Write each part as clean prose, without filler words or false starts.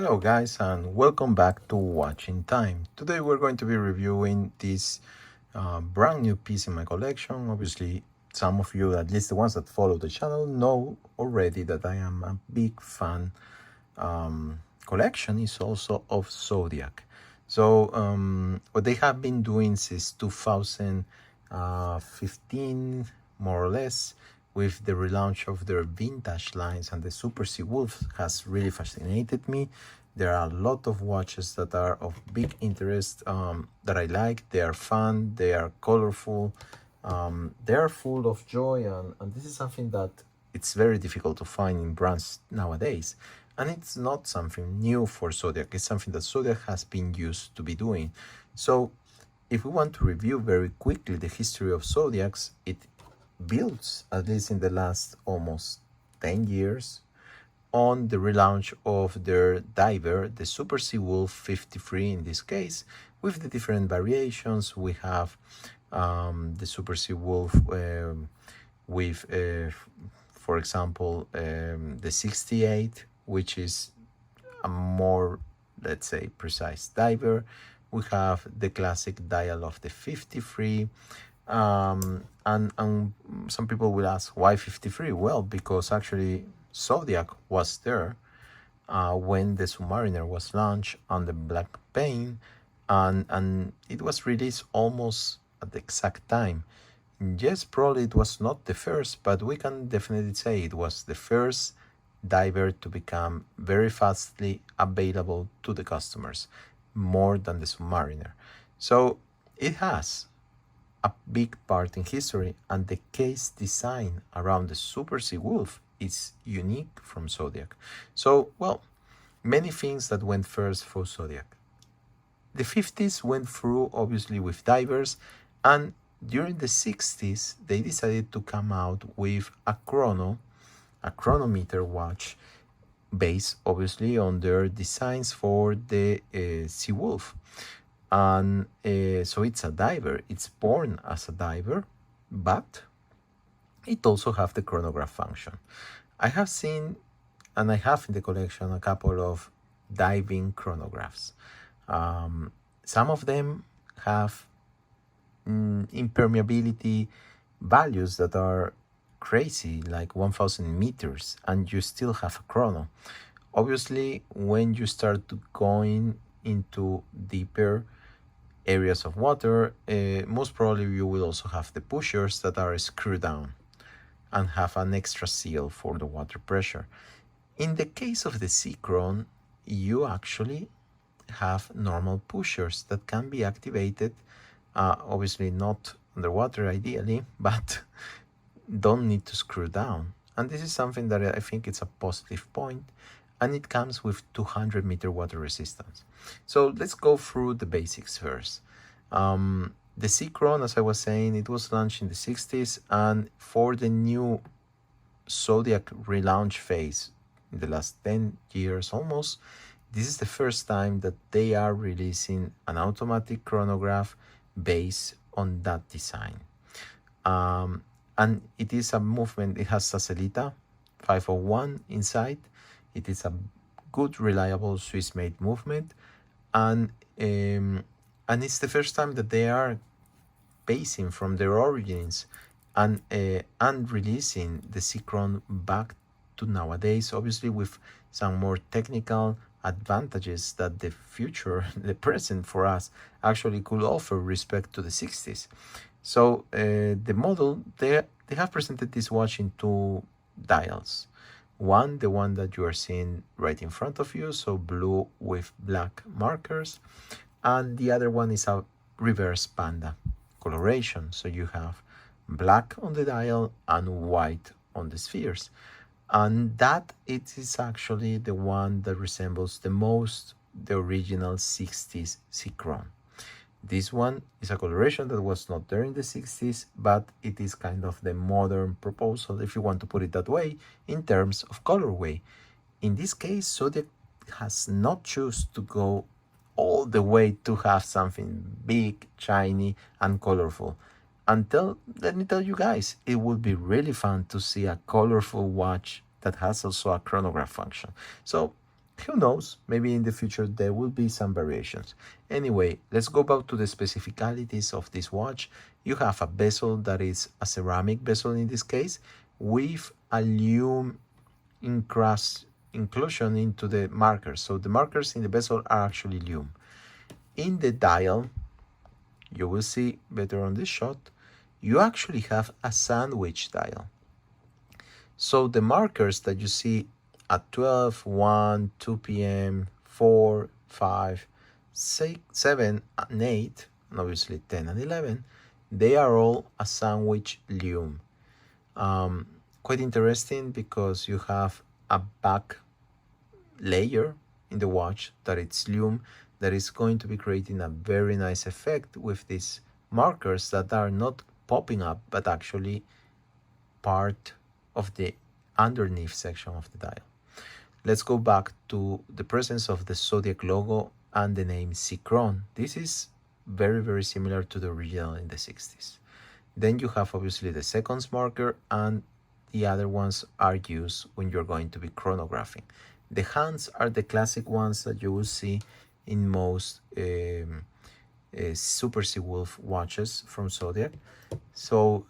Hello guys and welcome back to Watching Time. Today we're going to be reviewing this brand new piece in my collection. Obviously some of you, at least the ones that follow the channel, know already that I am a big fan. Collection is also of Zodiac. So what they have been doing since 2015 more or less, with the relaunch of their vintage lines, and the Super Sea Wolf has really fascinated me. There are a lot of watches that are of big interest, that I like. They are fun, they are colorful, they are full of joy, and this is something that it's very difficult to find in brands nowadays. And it's not something new for Zodiac, it's something that Zodiac has been used to be doing. So if we want to review very quickly the history of Zodiacs, it builds, at least in the last almost 10 years, on the relaunch of their diver, the Super Sea Wolf 53 in this case, with the different variations. We have the Super Sea Wolf with, for example, the 68, which is a more, let's say, precise diver. We have the classic dial of the 53. And some people will ask, why 53? Well, because actually Zodiac was there when the Submariner was launched on the black paint, and it was released almost at the exact time. Yes, probably it was not the first, but we can definitely say it was the first diver to become very fastly available to the customers, more than the Submariner. So it has a big part in history, and the case design around the Super Sea Wolf is unique from Zodiac. So, well, many things that went first for Zodiac. The 50s went through obviously with divers, and during the 60s they decided to come out with a chronometer watch, based obviously on their designs for the Sea Wolf. And so it's a diver, it's born as a diver, but it also have the chronograph function. I have seen, and I have in the collection, a couple of diving chronographs. Some of them have impermeability values that are crazy, like 1000 meters, and you still have a chrono. Obviously, when you start to going into deeper areas of water, most probably you will also have the pushers that are screwed down and have an extra seal for the water pressure. In the case of the Sea-Chron, you actually have normal pushers that can be activated, obviously not underwater ideally, but don't need to screw down. And this is something that I think it's a positive point, and it comes with 200-meter water resistance. So let's go through the basics first. The Sea-Chron, as I was saying, it was launched in the 60s, and for the new Zodiac relaunch phase in the last 10 years almost, this is the first time that they are releasing an automatic chronograph based on that design. And it is a movement, it has Sacelita 501 inside. It is a good, reliable Swiss-made movement, and it's the first time that they are basing from their origins and releasing the Sea-Chron back to nowadays, obviously with some more technical advantages that the future, the present for us, actually could offer respect to the 60s. So the model, they have presented this watch in two dials. One, the one that you are seeing right in front of you, so blue with black markers, and the other one is a reverse panda coloration, so you have black on the dial and white on the spheres. And that it is actually the one that resembles the most the original 60s Sea-Chron. This one is a coloration that was not there in the 60s, but it is kind of the modern proposal, if you want to put it that way, in terms of colorway. In this case, Zodiac has not chosen to go all the way to have something big, shiny, and colorful. Let me tell you guys, it would be really fun to see a colorful watch that has also a chronograph function. So Who knows, maybe in the future there will be some variations. Anyway, let's go back to the specificalities of this watch. You have a bezel that is a ceramic bezel in this case, with a lume inclusion into the markers. So the markers in the bezel are actually lume. In the dial, you will see better on this shot, you actually have a sandwich dial. So the markers that you see at 12, 1, 2 p.m., 4, 5, 6, 7, and 8, and obviously 10 and 11, they are all a sandwich lume. Quite interesting because you have a back layer in the watch that it's lume that is going to be creating a very nice effect with these markers that are not popping up but actually part of the underneath section of the dial. Let's go back to the presence of the Zodiac logo and the name Sea-Chron. This is very similar to the original in the 60s. Then you have obviously the seconds marker, and the other ones are used when you're going to be chronographing. The hands are the classic ones that you will see in most Super Seawolf watches from Zodiac. So,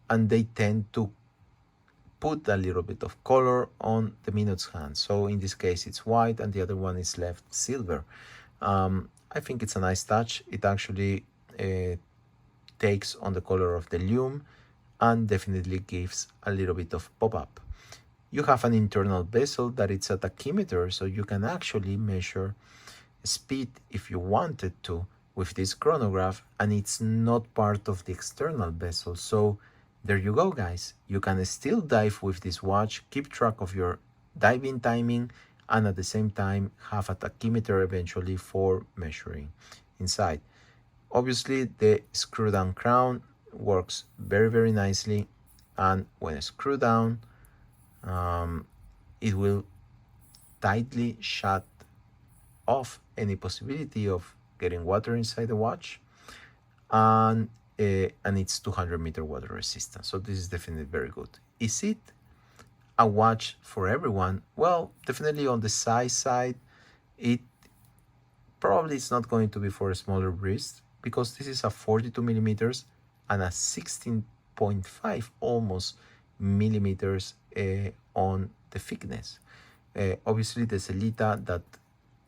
and they tend to put a little bit of color on the minute's hand. So in this case, it's white and the other one is left silver. I think it's a nice touch. It actually takes on the color of the lume and definitely gives a little bit of pop-up. You have an internal bezel that it's a tachymeter, so you can actually measure speed if you wanted to with this chronograph, and it's not part of the external bezel. So there you go, guys. You can still dive with this watch, keep track of your diving timing, and at the same time have a tachymeter eventually for measuring inside. Obviously, the screw down crown works very nicely, and when I screw down, it will tightly shut off any possibility of getting water inside the watch, and it's 200-meter water resistant. So this is definitely very good. Is it a watch for everyone? Well, definitely on the size side, it probably is not going to be for a smaller wrist, because this is a 42 millimeters and a 16.5 almost millimeters on the thickness. Obviously, the Celita that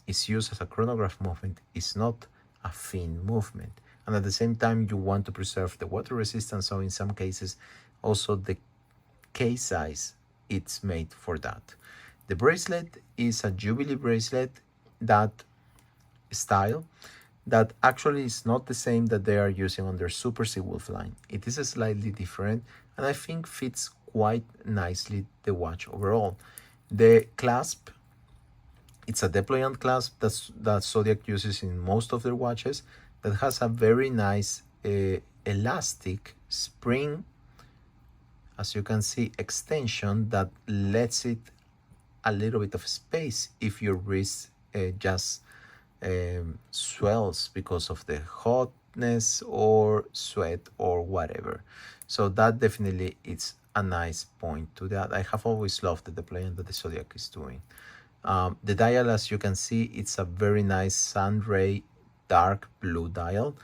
is used as a chronograph movement is not a thin movement, and at the same time you want to preserve the water resistance, so in some cases also the case size it's made for that. The bracelet is a Jubilee bracelet, that style that actually is not the same that they are using on their Super Seawolf line. It is slightly different, and I think fits quite nicely the watch overall. The clasp, it's a deployant clasp that Zodiac uses in most of their watches, that has a very nice elastic spring, as you can see, extension that lets it a little bit of space if your wrist just swells because of the hotness or sweat or whatever. So that definitely is a nice point to that. I have always loved the deployment that the Zodiac is doing. The dial, as you can see, it's a very nice sunray dark blue dial.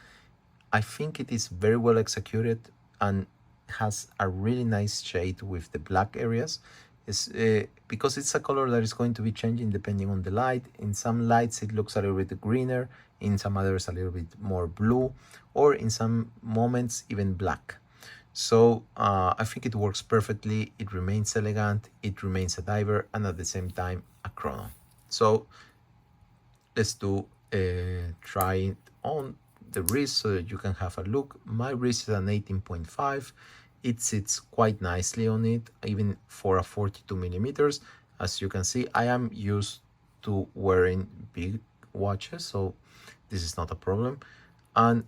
I think it is very well executed and has a really nice shade with the black areas. It's, because it's a color that is going to be changing depending on the light. In some lights it looks a little bit greener, in some others a little bit more blue, or in some moments even black. So I think it works perfectly. It remains elegant, it remains a diver, and at the same time a chrono. So let's do try it on the wrist so that you can have a look. My wrist is an 18.5. It sits quite nicely on it, even for a 42 millimeters. As you can see, I am used to wearing big watches, so this is not a problem. And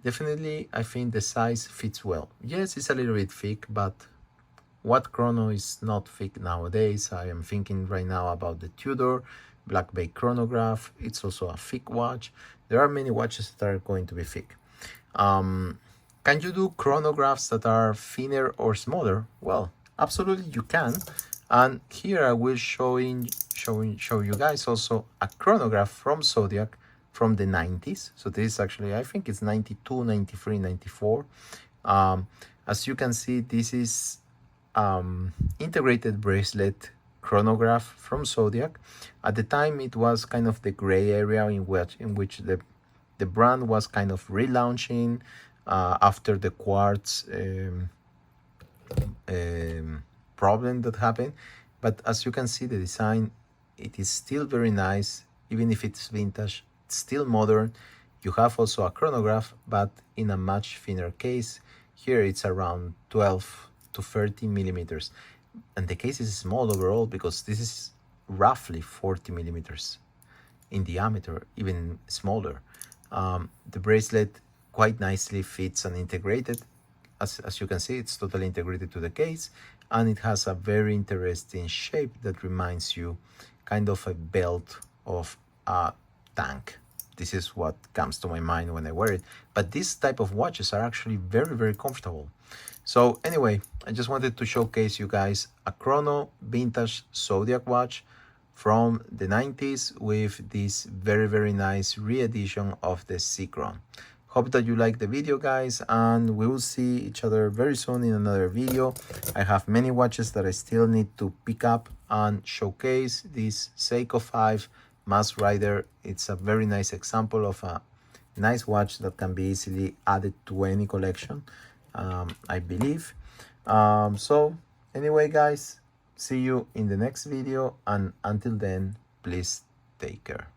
definitely, I think the size fits well. Yes, it's a little bit thick, but what chrono is not thick nowadays? I am thinking right now about the Tudor Black Bay chronograph. It's also a thick watch. There are many watches that are going to be thick. Can you do chronographs that are thinner or smaller? Well, absolutely you can. And here I will show you guys also a chronograph from Zodiac from the 90s. So this is actually, I think it's 92, 93, 94. As you can see, this is integrated bracelet chronograph from Zodiac. At the time, it was kind of the gray area in which the brand was kind of relaunching after the quartz problem that happened. But as you can see, the design, it is still very nice, even if it's vintage, it's still modern. You have also a chronograph, but in a much thinner case. Here it's around 12 to 13 millimeters. And the case is small overall because this is roughly 40 millimeters in diameter, even smaller. The bracelet quite nicely fits and integrated. As you can see, it's totally integrated to the case, and it has a very interesting shape that reminds you kind of a belt of a tank. This is what comes to my mind when I wear it. But these type of watches are actually very, very comfortable. So anyway, I just wanted to showcase you guys a chrono vintage Zodiac watch from the 90s with this very, very nice re-edition of the Sea-Chron. Hope that you like the video, guys, and we will see each other very soon in another video. I have many watches that I still need to pick up and showcase. This Seiko 5 Mask Rider, it's a very nice example of a nice watch that can be easily added to any collection, I believe. So anyway, guys, see you in the next video, and until then, please take care.